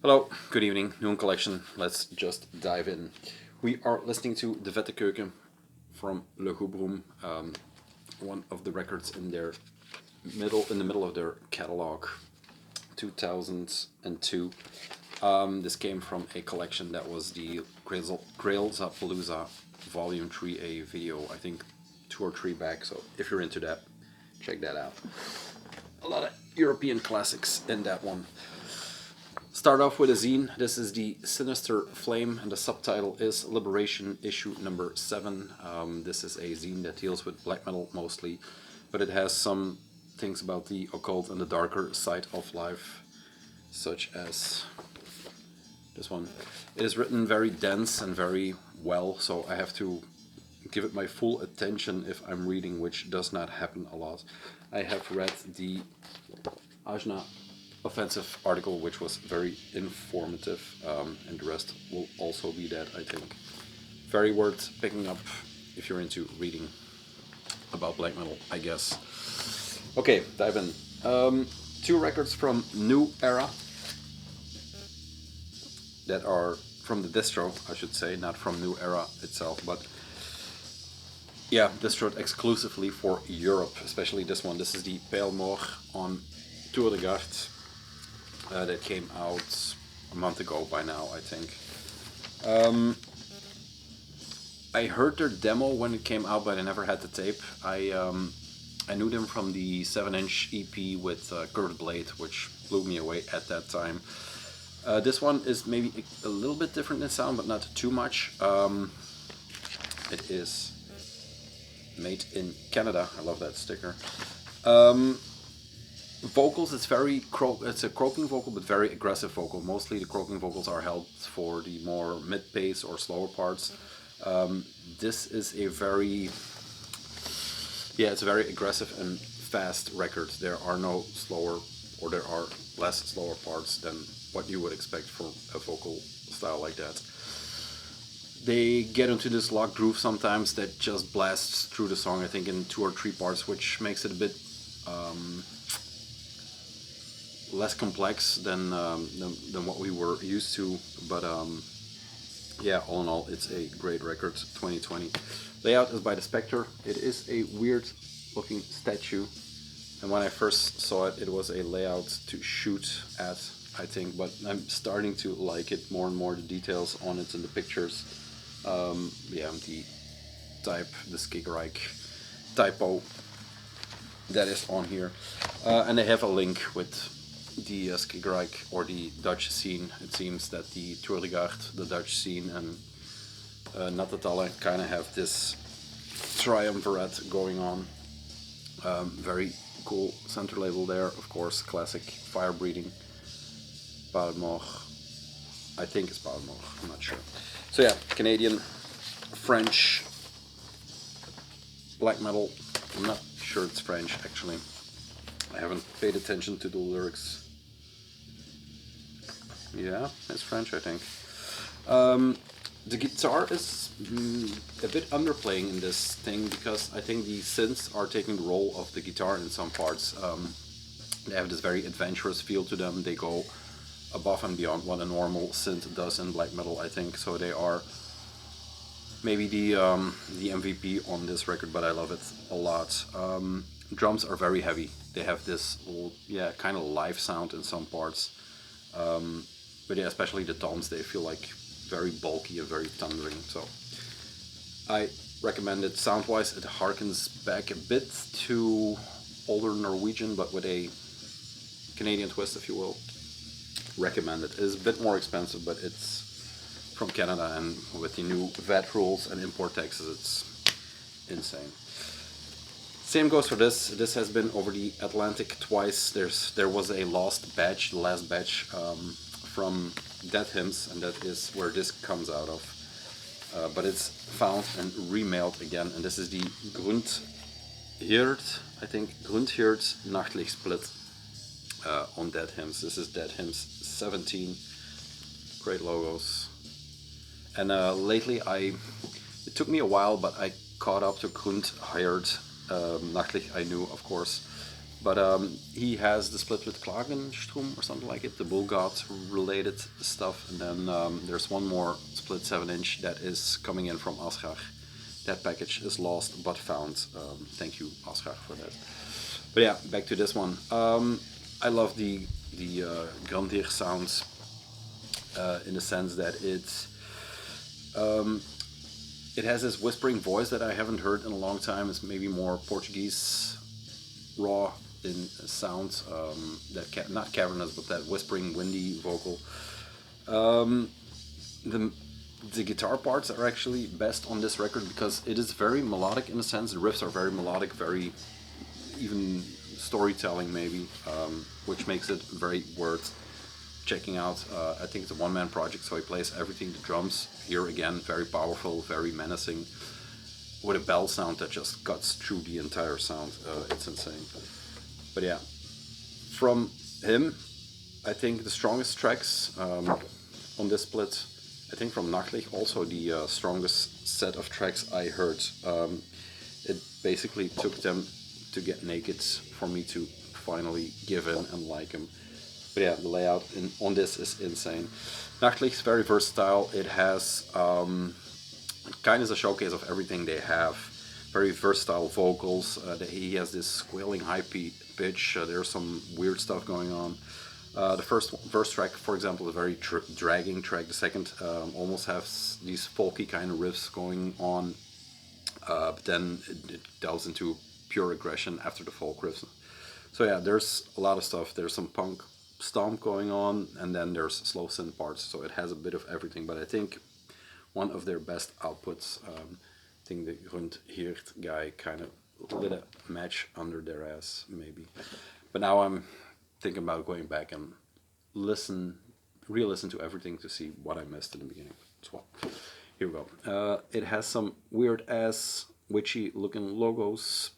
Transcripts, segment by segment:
Hello, good evening, Noon Collection. Let's just dive in. We are listening to De Vette Keuken from Le Goubroom, one of the records in the middle of their catalog, 2002. This came from a collection that was the Grailzapalooza Volume 3A video, I think 2 or 3 back, so if you're into that, check that out. A lot of European classics in that one. Start off with a zine. This is the Sinister Flame, and the subtitle is Liberation Issue number 7. This is a zine that deals with black metal mostly, but it has some things about the occult and the darker side of life, such as this one. It is written very dense and very well, so I have to give it my full attention if I'm reading, which does not happen a lot. I have read the Ajna offensive article, which was very informative, and the rest will also be that, I think. Very worth picking up if you're into reading about black metal, I guess. Okay, dive in. 2 records from New Era that are from the distro, I should say, not from New Era itself, but yeah, distroed exclusively for Europe, especially this one. This is the Pale Mort on Tour de Garde. That came out a month ago by now, I think. I heard their demo when it came out, but I never had the tape. I knew them from the 7-inch EP with Curved Blade, which blew me away at that time. This one is maybe a little bit different in sound, but not too much. It is made in Canada. I love that sticker. Vocals, it's a croaking vocal, but very aggressive vocal. Mostly the croaking vocals are held for the more mid-bass or slower parts. This is it's a very aggressive and fast record. There are no slower, or there are less slower parts than what you would expect for a vocal style like that. They get into this locked groove sometimes that just blasts through the song, I think in 2 or 3 parts, which makes it a bit less complex than what we were used to, but yeah, all in all, it's a great record. 2020. Layout is by the Spectre. It is a weird looking statue, and when I first saw it, it was a layout to shoot at, I think, but I'm starting to like it more and more. The details on it and the pictures, yeah, the Skigreich typo that is on here, and they have a link with the Skigreich or the Dutch scene. It seems that the Tour de Garde, the Dutch scene, and Natatale kind of have this triumvirate going on. Very cool center label there, of course, classic fire breathing. Palmor, I think it's Palmor, I'm not sure. So yeah, Canadian, French, black metal. I'm not sure it's French actually. I haven't paid attention to the lyrics. Yeah, it's French, I think. The guitar is a bit underplaying in this thing, because I think the synths are taking the role of the guitar in some parts. They have this very adventurous feel to them. They go above and beyond what a normal synth does in black metal, I think. So they are maybe the MVP on this record, but I love it a lot. Drums are very heavy. They have this kind of live sound in some parts. But yeah, especially the toms, they feel like very bulky and very thundering. So I recommend it. Sound-wise, it harkens back a bit to older Norwegian, but with a Canadian twist, if you will. Recommend it. It's a bit more expensive, but it's from Canada, and with the new VAT rules and import taxes, it's insane. Same goes for this. This has been over the Atlantic twice. There was a last batch from Dead Hymns, and that is where this comes out of. But it's found and remailed again, and this is the Grundhirt, I think, Grundhirt Nachtlichtsplit on Dead Hymns. This is Dead Hymns 17. Great logos. And lately, it took me a while, but I caught up to Grundhirt. Nachtlicht I knew, of course. But he has the split with Klagenstrom or something like it, the Bull God related stuff. And then there's one more split 7-inch that is coming in from Asgard. That package is lost but found. Thank you, Asgard, for that. But yeah, back to this one. I love the Grandir sounds in the sense that it has this whispering voice that I haven't heard in a long time. It's maybe more Portuguese raw in sound, that not cavernous, but that whispering, windy vocal. The guitar parts are actually best on this record because it is very melodic in a sense. The riffs are very melodic, very even storytelling maybe, which makes it very worth checking out. I think it's a one-man project, so he plays everything. The drums here again, very powerful, very menacing, with a bell sound that just cuts through the entire sound. It's insane. But yeah, from him, I think the strongest tracks on this split, I think from Nachtlicht, also the strongest set of tracks I heard. It basically took them to get naked for me to finally give in and like him. But yeah, the layout on this is insane. Nachtlicht is very versatile. It has kind of a showcase of everything they have. Very versatile vocals. He has this squealing high pitch. There's some weird stuff going on. The first track, for example, is a very dragging track. The second almost has these folky kind of riffs going on, but then it delves into pure aggression after the folk riffs. So yeah, there's a lot of stuff. There's some punk stomp going on, and then there's slow synth parts. So it has a bit of everything. But I think one of their best outputs, I think the Grundhirt guy kind of lit a match under their ass, maybe. But now I'm thinking about going back and re-listen to everything to see what I missed in the beginning. So here we go. It has some weird ass witchy looking logos,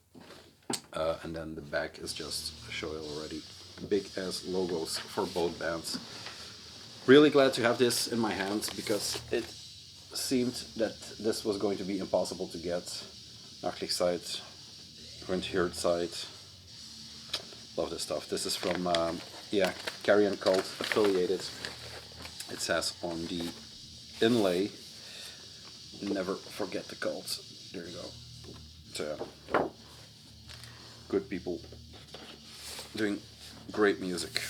and then the back is just a show already. Big ass logos for both bands. Really glad to have this in my hands because it seemed that this was going to be impossible to get. Nachtlicht side, Grundhirt side. Love this stuff. This is from Carion Cult Affiliated. It says on the inlay, never forget the cult. There you go. So yeah, good people doing great music.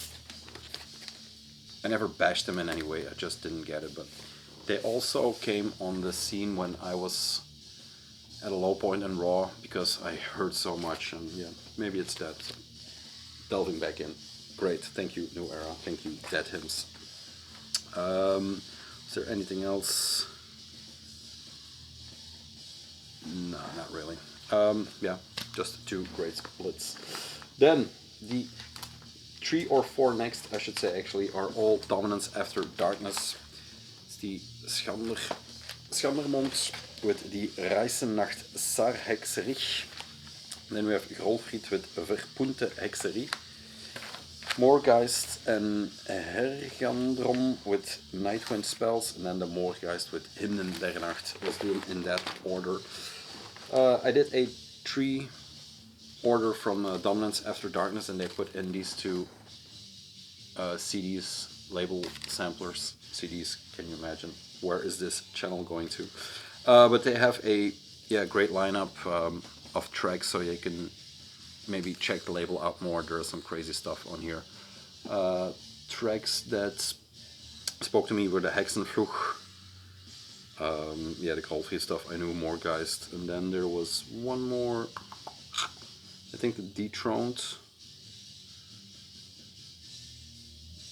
I never bashed them in any way. I just didn't get it. But they also came on the scene when I was at a low point in Raw because I heard so much, and yeah, maybe it's that. So delving back in. Great, thank you, New Era. Thank you, Dead Hymns. Is there anything else? No, not really. Yeah, just two great splits. Then, the 3 or 4 next, I should say, actually, are all Dominance After Darkness. It's the Schandermond with the Reisennacht Sarhexerich. Then we have Grolfried with Verpunte Hexerie. Moorgeist and Hergandrom with Nightwind Spells. And then the Moorgeist with Hymnen der Nacht. Let's do them in that order. I did a 3 order from Dominance After Darkness, and they put in these 2 CDs, label samplers. CDs, can you imagine? Where is this channel going to? But they have a great lineup of tracks, so you can maybe check the label out more. There's some crazy stuff on here. Tracks that spoke to me were the Hexenfluch, the Grolfried stuff. I knew Moorgeist, and then there was one more. I think the Dethroned.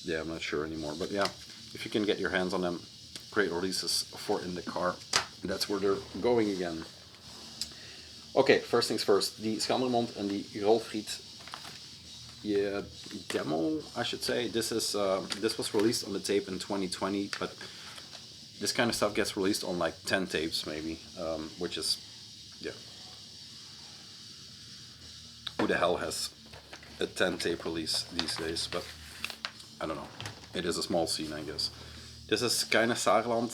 Yeah, I'm not sure anymore, but yeah, if you can get your hands on them, great releases for in the car. That's where they're going again. Okay, first things first, the Schandermond and the Grolfried demo, I should say. This was released on the tape in 2020, but this kind of stuff gets released on like 10 tapes maybe, which is, who the hell has a 10 tape release these days? But I don't know, it is a small scene, I guess. This is kind of Saarland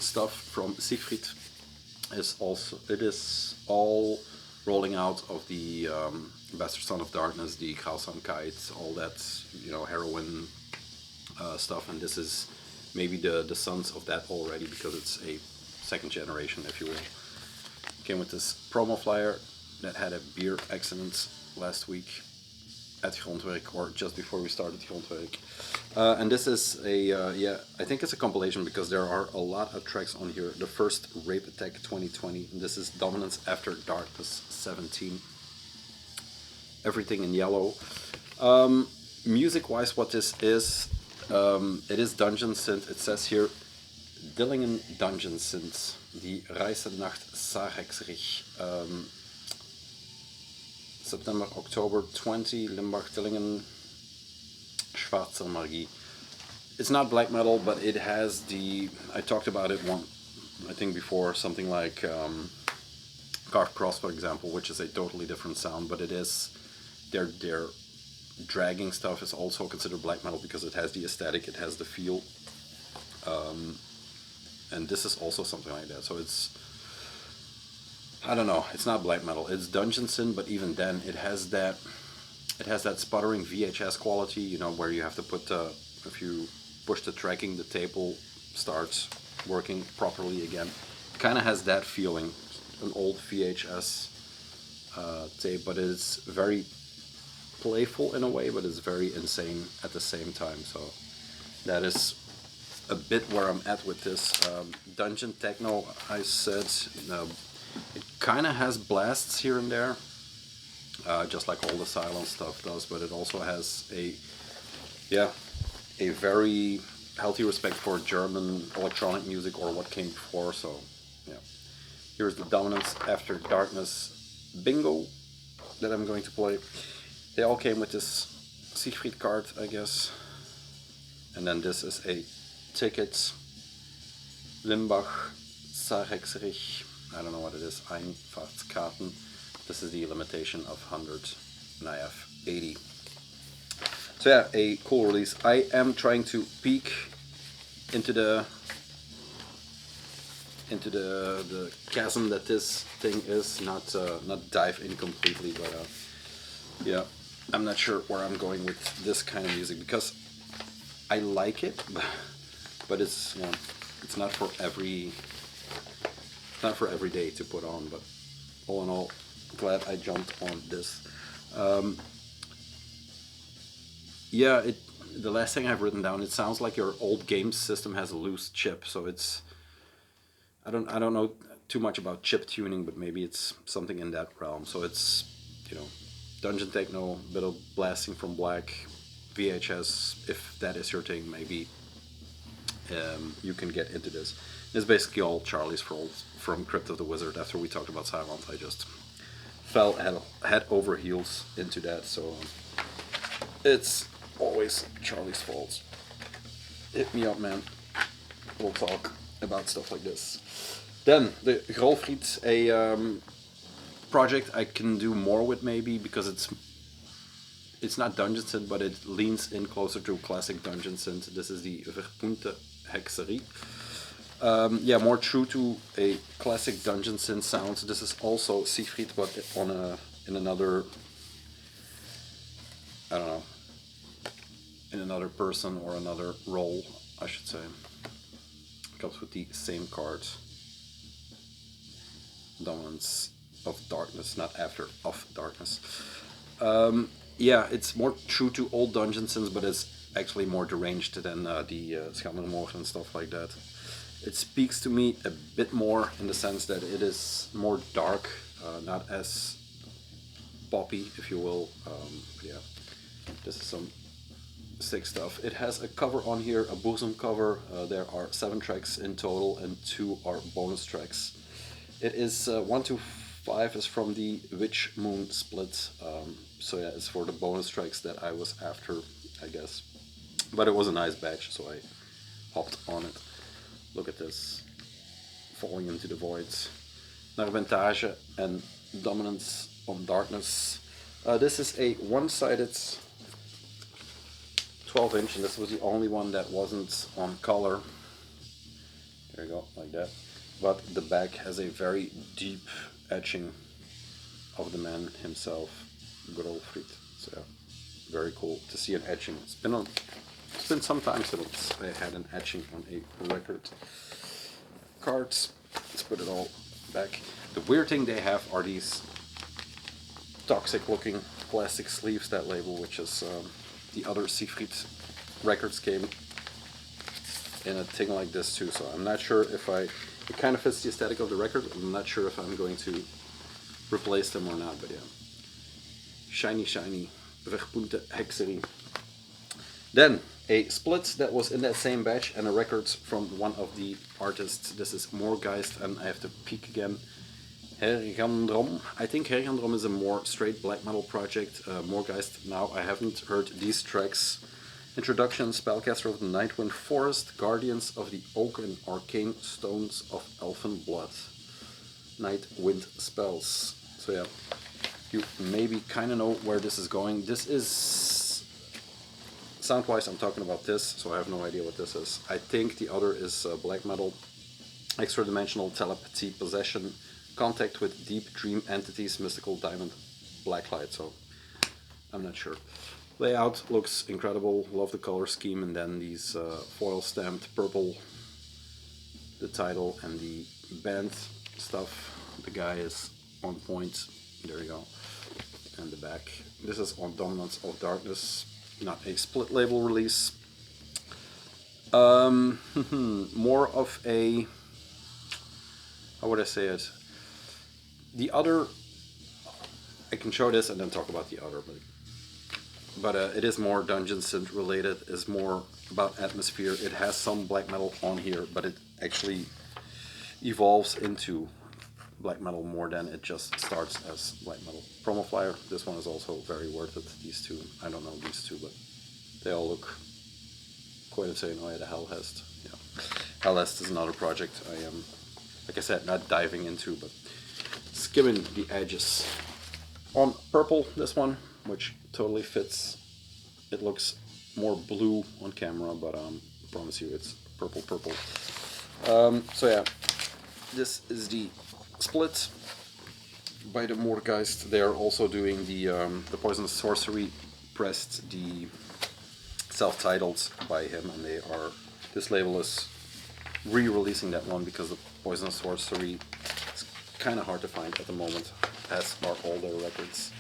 stuff from Siegfried. It is all rolling out of the Bastard Son of Darkness, the Kite, all that, heroin stuff, and this is maybe the sons of that already, because it's a second generation, if you will. Came with this promo flyer that had a beer accident last week at Grondwerk, or just before we started Grondwerk. And this is I think it's a compilation, because there are a lot of tracks on here. The first Rape Attack 2020, and this is Dominance After Darkness 17. Everything in yellow. Music-wise, what this is, it is Dungeon Synth. It says here, Dillingen Dungeon Synth, Die Reise nach Sarexrich. September, October 20, Limbach, Dillingen, Schwarzer Magie. It's not black metal, but it has I talked about it I think before, something like Carved Cross, for example, which is a totally different sound, but it is, their dragging stuff is also considered black metal, because it has the aesthetic, it has the feel, and this is also something like that. So it's, I don't know, it's not black metal, it's dungeon synth, but even then it has that sputtering VHS quality, where you have to put if you push the tracking, the tape will start working properly again. It kind of has that feeling, an old VHS tape, but it's very playful in a way, but it's very insane at the same time. So that is a bit where I'm at with this. Dungeon techno, I said, it kind of has blasts here and there, just like all the silent stuff does, but it also has a very healthy respect for German electronic music, or what came before. So yeah, here's the Dominance After Darkness bingo that I'm going to play. They all came with this Siegfried card, I guess, and then this is a ticket, Limbach, Sarexrich, I don't know what it is, Einfahrtskarten. This is the limitation of 100, and I have 80. So yeah, a cool release. I am trying to peek into the chasm that this thing is, not dive in completely, but yeah, I'm not sure where I'm going with this kind of music, because I like it, but it's it's not for every day to put on. But all in all, glad I jumped on this. The last thing I've written down, it sounds like your old game system has a loose chip, so it's, I don't know too much about chip tuning, but maybe it's something in that realm. So it's, dungeon techno, bit of blasting from black, VHS, if that is your thing, maybe you can get into this. It's basically all Charlie's Fault from Crypt of the Wizard. After we talked about Silent, I just fell head over heels into that, so it's always Charlie's Fault. Hit me up, man. We'll talk about stuff like this. Then, the Grolfried, a project I can do more with maybe, because it's not dungeon synth, but it leans in closer to classic dungeon synth. This is the Verpunte Hexerie. More true to a classic dungeon synth sound. This is also Siegfried, but in another, I don't know, in another person or another role, I should say. Comes with the same card. Dominance of Darkness, not After of Darkness. It's more true to old dungeon synths, but it's actually more deranged than the Schandermorgen and stuff like that. It speaks to me a bit more in the sense that it is more dark, not as poppy, if you will. This is some sick stuff. It has a cover on here, a bosom cover. There are 7 tracks in total, and 2 are bonus tracks. It is 1 to 5 is from the Witch Moon split. It's for the bonus tracks that I was after, I guess. But it was a nice batch, so I hopped on it. Look at this. Falling into the voids. Narventage and Dominance on Darkness. This is a one-sided 12-inch, and this was the only one that wasn't on color. There you go, like that. But the back has a very deep etching of the man himself, Grolfried. So yeah, very cool to see an etching. It's been some time since I had an etching on a record. Cards. Let's put it all back. The weird thing they have are these toxic-looking plastic sleeves. That label, which is the other Siegfried records, came in a thing like this too. So I'm not sure if it kind of fits the aesthetic of the record. I'm not sure if I'm going to replace them or not. But yeah, shiny, verpunte hexerie. Then a split that was in that same batch and a record from one of the artists. This is Morgeist, and I have to peek again. Hergandrom. I think Hergandrom is a more straight black metal project. Morgeist, now I haven't heard these tracks. Introduction, Spellcaster of the Nightwind Forest, Guardians of the Oak and Arcane Stones of Elfin Blood. Nightwind spells. So yeah, you maybe kind of know where this is going. This is, sound-wise I'm talking about this, so I have no idea what this is. I think the other is black metal, extra-dimensional telepathy, possession, contact with deep dream entities, mystical diamond, blacklight, so I'm not sure. Layout looks incredible, love the color scheme, and then these foil stamped purple, the title and the band stuff. The guy is on point, there you go, and the back. This is on Dominance of Darkness, not a split label release. More of a, how would I say it? The other, I can show this and then talk about the other, but it is more dungeon synth related, is more about atmosphere. It has some black metal on here, but it actually evolves into black metal more than it just starts as black metal. Promo flyer, this one is also very worth it. These two, I don't know these two, but they all look quite insane. Oh yeah, the Hellhest. Yeah, Hellhest is another project I am, like I said, not diving into, but skimming the edges. On purple, this one, which totally fits. It looks more blue on camera, but I promise you it's purple. So yeah, this is the split by the Morgeist. They are also doing the Poisonous Sorcery pressed, the self-titled by him, and they are, this label is re-releasing that one because the Poisonous Sorcery is kind of hard to find at the moment, as are all their records.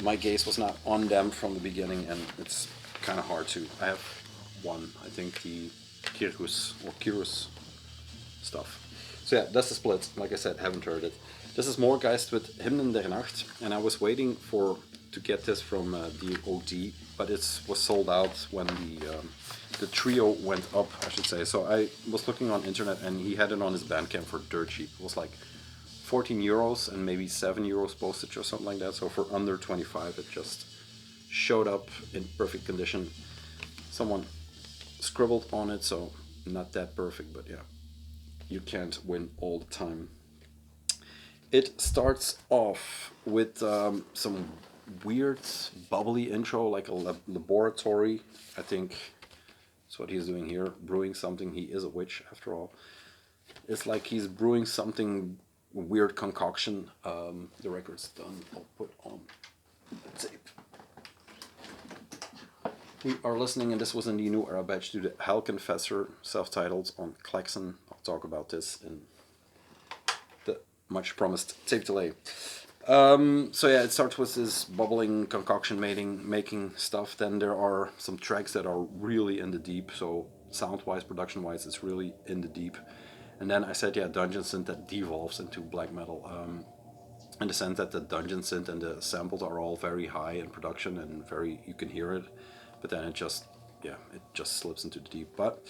My gaze was not on them from the beginning, and it's kind of hard to. I have one, I think the Kirus stuff. So yeah, that's the split. Like I said, haven't heard it. This is Morgeist with Hymnen der Nacht, and I was waiting to get this from the OD, but it was sold out when the trio went up, I should say. So I was looking on internet, and he had it on his Bandcamp for dirt cheap. It was like 14 euros and maybe 7 euros postage or something like that. So for under 25, it just showed up in perfect condition. Someone scribbled on it, so not that perfect, but yeah, you can't win all the time. It starts off with some weird bubbly intro, like a laboratory. I think that's what he's doing here, brewing something. He is a witch after all. It's like he's brewing something, weird concoction. The record's done. I'll put on the tape. We are listening, and this was in the New Era batch, to the Hell Confessor, self-titled, on Klaxon. I'll talk about this in the much promised tape delay. So yeah, it starts with this bubbling concoction making stuff. Then there are some tracks that are really in the deep, so sound-wise, production-wise, it's really in the deep. And then I said, yeah, dungeon synth that devolves into black metal, in the sense that the dungeon synth and the samples are all very high in production and very, you can hear it, but then it just slips into the deep. But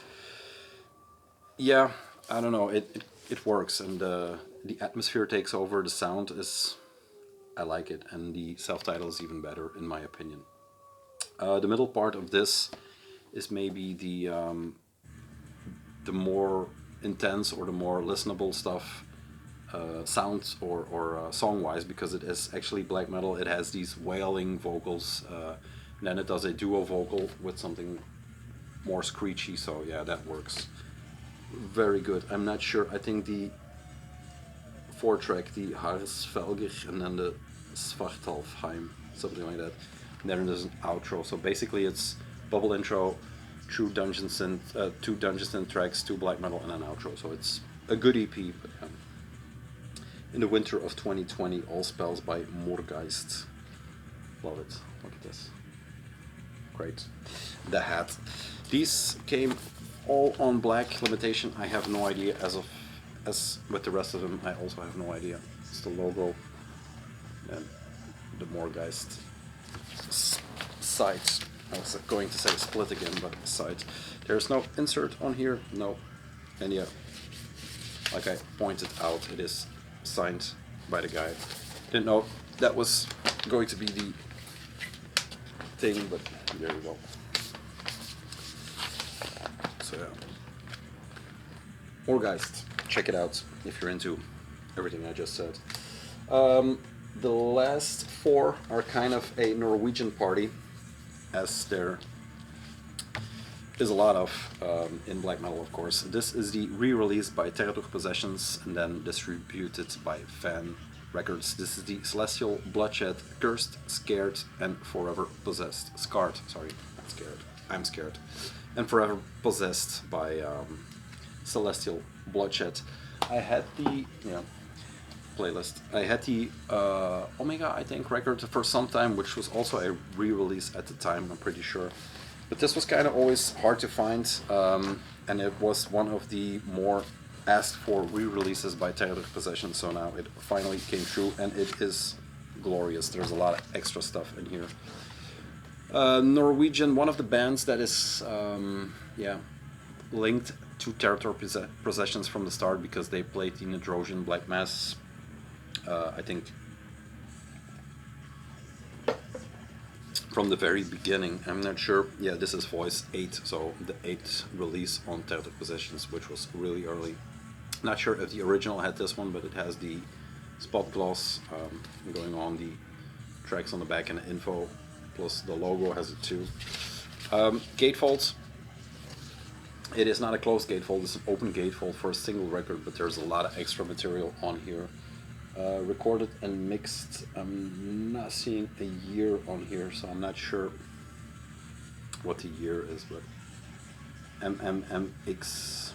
yeah, I don't know, it works, and the atmosphere takes over. The sound is, I like it, and the self-title is even better in my opinion. The middle part of this is maybe the more intense or the more listenable stuff, sound or song-wise, because it is actually black metal. It has these wailing vocals, and then it does a duo vocal with something more screechy, so yeah, that works very good. I'm not sure, I think the 4-track, the Harsvelger, and then the Svartalfheim, something like that. And then there's an outro. So basically, it's bubble intro, two Dungeons and tracks, 2 black metal, and an outro. So it's a good EP. But, in the winter of 2020, All Spells by Morgeist. Love it. Look at this. Great. The hat. These came all on black limitation. I have no idea as with the rest of them. I also have no idea. It's the logo and the Morgeist side. I was going to say split again, but side. There's no insert on here. No. And yeah, like I pointed out, it is signed by the guy. Didn't know that was going to be the thing, but there you go. So yeah, Morgeist, check it out if you're into everything I just said. The last 4 are kind of a Norwegian party, as there is a lot of in black metal, of course. This is the re-release by Territor Possessions and then distributed by Fan Records. This is the Celestial Bloodshed, Cursed, Scared, and Forever Possessed. Scarred, sorry, not scared. I'm scared. And Forever Possessed by Celestial Bloodshed. I had the playlist. I had the Omega, I think, record for some time, which was also a re-release at the time, I'm pretty sure. But this was kind of always hard to find, and it was one of the more asked for re-releases by Territor Possession, so now it finally came true, and it is glorious. There's a lot of extra stuff in here. Norwegian, one of the bands that is linked to Territor Possessions from the start, because they played the Norwegian Black Mass, I think, from the very beginning. I'm not sure. Yeah, this is Voice 8, so the 8th release on Territor Possessions, which was really early. Not sure if the original had this one, but it has the spot gloss going on the tracks on the back and the info, plus the logo has it too. Gatefold. It is not a closed gatefold, it's an open gatefold for a single record, but there's a lot of extra material on here. Recorded and mixed. I'm not seeing a year on here, so I'm not sure what the year is, but MMMX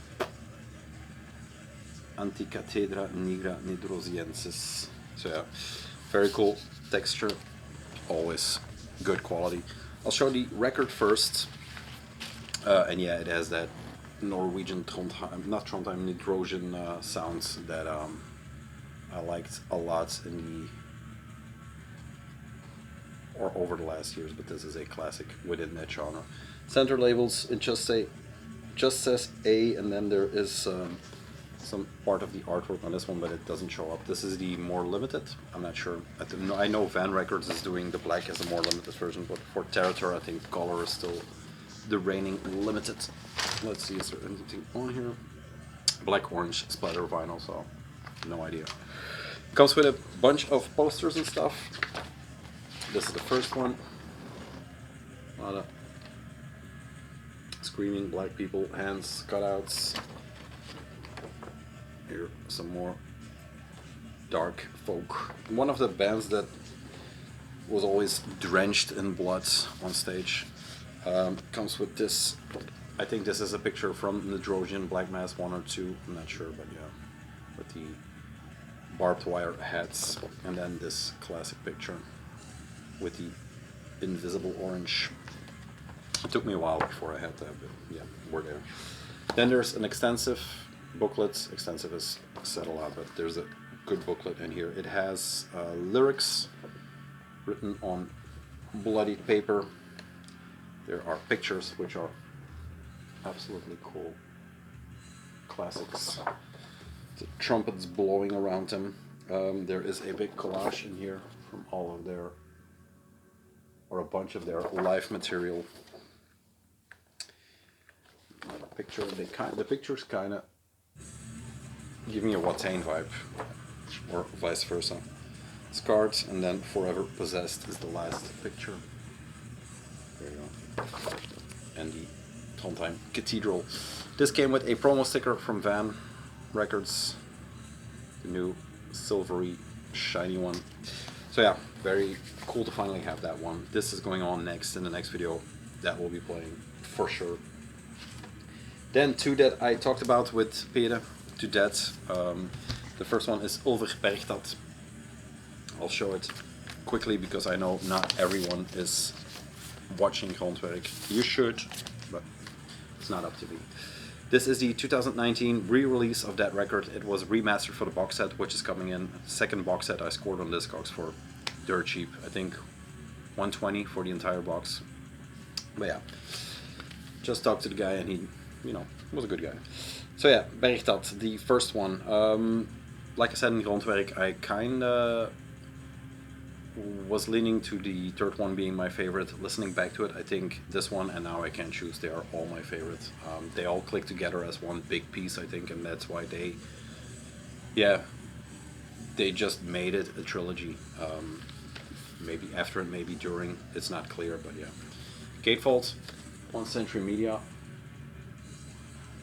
Anticathedra Nigra Nidrosiensis. So yeah, very cool texture, always good quality. I'll show the record first, and yeah, it has that Norwegian Trondheim, not Trondheim, Nidrosian sounds that I liked a lot in the over the last years, but this is a classic within that genre. Center labels, it just says A, and then there is some part of the artwork on this one, but it doesn't show up. This is the more limited. I'm not sure. I know Van Records is doing the black as a more limited version, but for Territor, I think color is still the reigning limited. Let's see, is there anything on here? Black orange splatter vinyl, so no idea. Comes with a bunch of posters and stuff. This is the first one. A lot of screaming black people, hands, cutouts. Here, some more dark folk. One of the bands that was always drenched in blood on stage. Comes with this. I think this is a picture from the Norwegian Black Mass 1 or 2. I'm not sure, but yeah, with the barbed wire hats, and then this classic picture with the invisible orange. It took me a while before I had that, but yeah, we're there. Then there's an extensive booklet. Extensive is said a lot, but there's a good booklet in here. It has lyrics written on bloodied paper. There are pictures, which are absolutely cool. Classics. The trumpets blowing around them. There is a big collage in here from all of their, or a bunch of their live material. A picture. The pictures kind of give me a Watain vibe, or vice versa. Scarred, and then Forever Possessed is the last picture. There you go. And the Trondheim Cathedral. This came with a promo sticker from Van Records, the new silvery, shiny one. So yeah, very cool to finally have that one. This is going on next in the next video that we'll be playing for sure. Then two that I talked about with Peter, to that. The first one is Overbergstad. I'll show it quickly because I know not everyone is watching Grondwerk. You should, but it's not up to me. This is the 2019 re-release of that record. It was remastered for the box set, which is coming in. Second box set I scored on Discogs for dirt cheap. I think 120 for the entire box. But yeah, just talked to the guy and he, you know, was a good guy. So yeah, Bergstad, the first one. Like I said in Grondwerk, I kinda was leaning to the third one being my favorite. Listening back to it, I think this one and Now I Can't Choose, they are all my favorites. They all click together as one big piece, I think, and that's why they just made it a trilogy. Maybe after and maybe during, it's not clear, but yeah. Gatefold, One Century Media.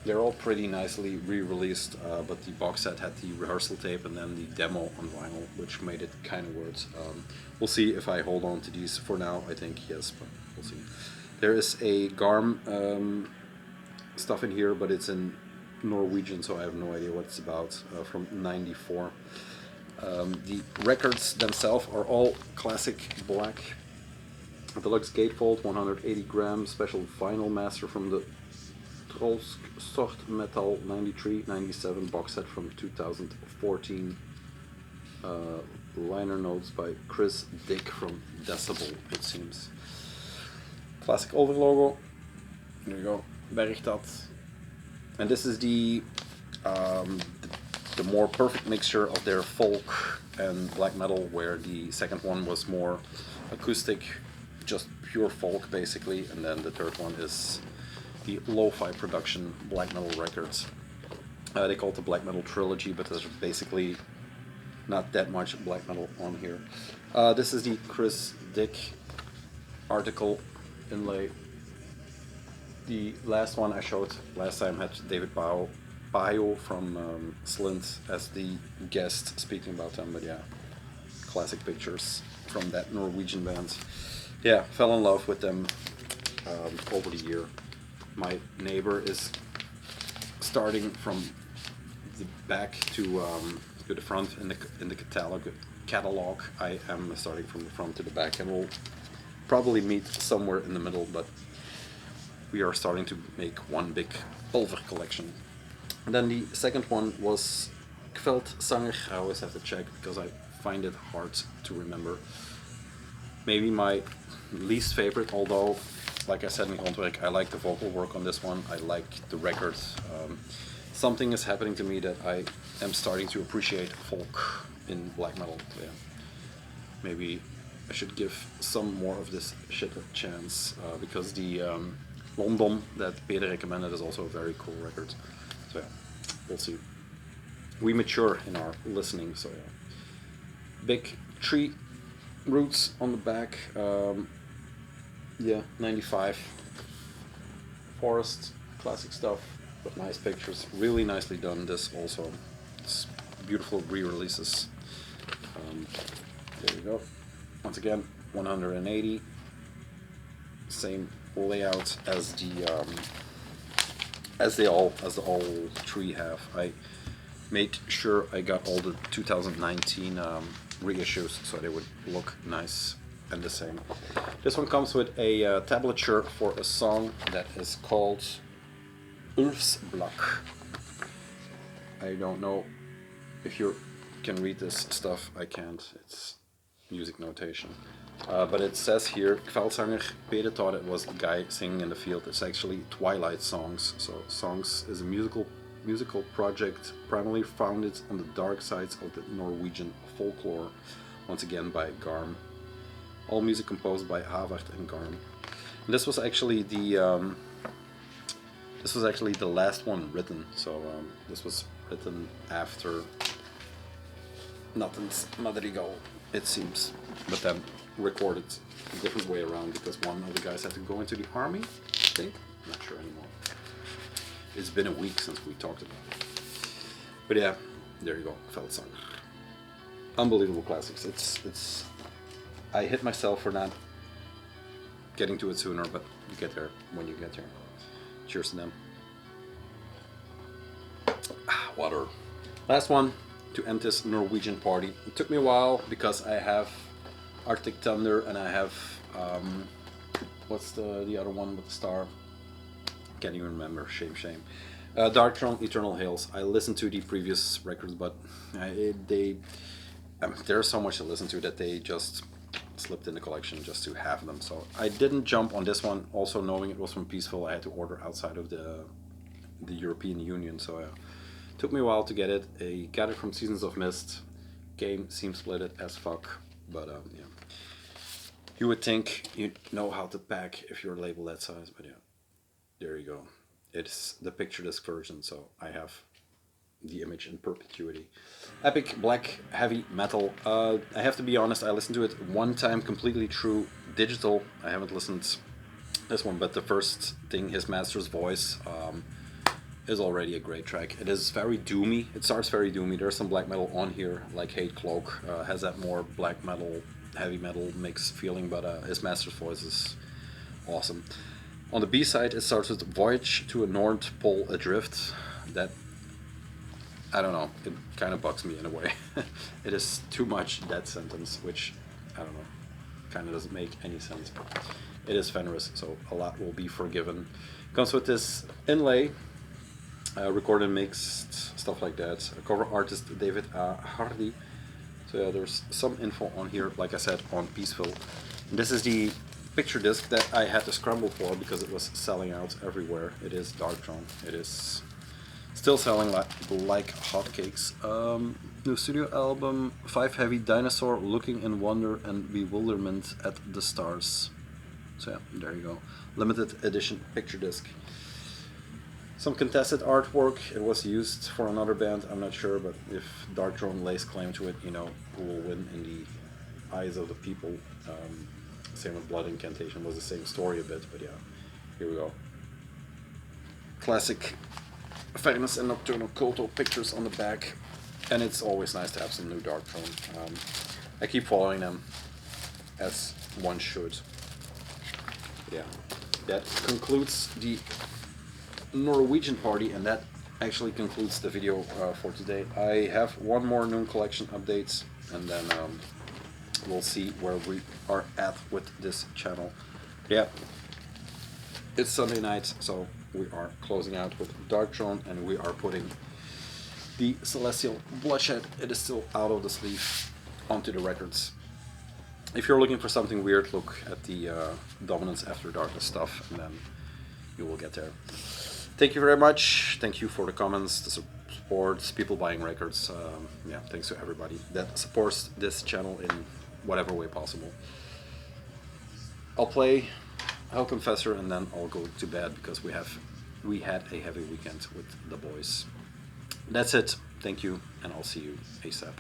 They're all pretty nicely re-released, but the box set had the rehearsal tape and then the demo on vinyl, which made it kind of weird. We'll see if I hold on to these for now. I think yes, but we'll see. There is a Garm stuff in here, but it's in Norwegian, so I have no idea what it's about, from '94. The records themselves are all classic black. Deluxe Gatefold, 180 gram, special vinyl master from the Trolsk Sort Metal 93-97 box set from 2014. Liner notes by Chris Dick from Decibel, it seems. Classic over logo. There you go, Bergstad. And this is the more perfect mixture of their folk and black metal, where the second one was more acoustic, just pure folk basically, and then the third one is the lo-fi production black metal records. They call it the black metal trilogy, but there's basically not that much black metal on here. This is the Chris Dick article inlay. The last one I showed last time had David Baio from Slint as the guest speaking about them, but yeah, classic pictures from that Norwegian band. Yeah, fell in love with them over the year. My neighbor is starting from the back to the front in the catalog. I am starting from the front to the back, and we'll probably meet somewhere in the middle, but we are starting to make one big pulver collection. And then the second one was Kveldsanger. I always have to check because I find it hard to remember. Maybe my least favorite, although, like I said in Grondwerk, I like the vocal work on this one. I like the record. Something is happening to me that I am starting to appreciate folk in black metal. Yeah. Maybe I should give some more of this shit a chance, because the London that Peter recommended is also a very cool record. So yeah, we'll see. We mature in our listening, so yeah. Big tree roots on the back. Yeah, 95. Forest, classic stuff, but nice pictures. Really nicely done, this also. It's beautiful re-releases. There you go. Once again, 180. Same layout as the all three have. I made sure I got all the 2019 reissues so they would look nice and the same. This one comes with a tablature for a song that is called Ulfsblak. I don't know if you can read this stuff. I can't. It's music notation. But it says here, Kveldsanger, Peter thought it was the guy singing in the field. It's actually Twilight Songs. So Songs is a musical project primarily founded on the dark sides of the Norwegian folklore, once again by Garm. All music composed by Havard and Garm. And this was actually the last one written. So this was written after Nothing's Madrigal, it seems, but then recorded a different way around because one of the guys had to go into the army, I think. I'm not sure anymore. It's been a week since we talked about it. But yeah, there you go, Kveldsanger. unbelievable classics. It's I hit myself for not getting to it sooner, but you get there when you get there. Cheers to them. Water. Last one to end this Norwegian party. It took me a while because I have Arctic Thunder and I have what's the other one with the star? Can't even remember. Shame. Dark Throne, Eternal Hills. I listened to the previous records, but there's so much to listen to that they just slipped in the collection just to have them. So I didn't jump on this one. Also knowing it was from Peaceful, I had to order outside of the European Union. So it took me a while to get it. I got it from Seasons of Mist. Game seems split it as fuck, but yeah. You would think you know how to pack if you're labeled that size, but yeah. There you go. It's the picture disc version, so I have the image in perpetuity. Epic black heavy metal. I have to be honest, I listened to it one time completely through digital. I haven't listened this one, but the first thing, his master's voice, is already a great track. It is very doomy. It starts very doomy. There's some black metal on here, like Hate Cloak, has that more black metal, heavy metal mix feeling, but his master's voice is awesome. On the B side, it starts with Voyage to a North Pole Adrift. That, I don't know, it kind of bugs me in a way. It is too much, that sentence, which, I don't know, kind of doesn't make any sense. But it is Fenris, so a lot will be forgiven. Comes with this inlay, recorded and mixed, stuff like that. Cover artist David Hardy. So yeah, there's some info on here, like I said, on Peaceful. And this is the picture disc that I had to scramble for because it was selling out everywhere. It is Dark Throne. It is still selling like hotcakes. New studio album, 5 Heavy Dinosaur, Looking in Wonder and Bewilderment at the Stars. So yeah, there you go. Limited edition picture disc. Some contested artwork. It was used for another band, I'm not sure, but if Dark Throne lays claim to it, you know who will win in the eyes of the people. Same with Blood Incantation, was the same story a bit, but yeah, here we go. Classic Famous and Nocturnal Culto pictures on the back, and it's always nice to have some new Dark Throne. I keep following them, as one should. Yeah, that concludes the Norwegian party, and that actually concludes the video for today. I have one more Noon Collection updates, and then we'll see where we are at with this channel. Yeah, it's Sunday night, so we are closing out with Dark Throne, and we are putting the Celestial Bloodshed, it is still out of the sleeve, onto the records. If you're looking for something weird, look at the Dominance After Darkness stuff, and then you will get there. Thank you very much. Thank you for the comments, the support, people buying records. Yeah, thanks to everybody that supports this channel in whatever way possible. I'll play Hell Confessor and then I'll go to bed because we had a heavy weekend with the boys. That's it. Thank you, and I'll see you ASAP.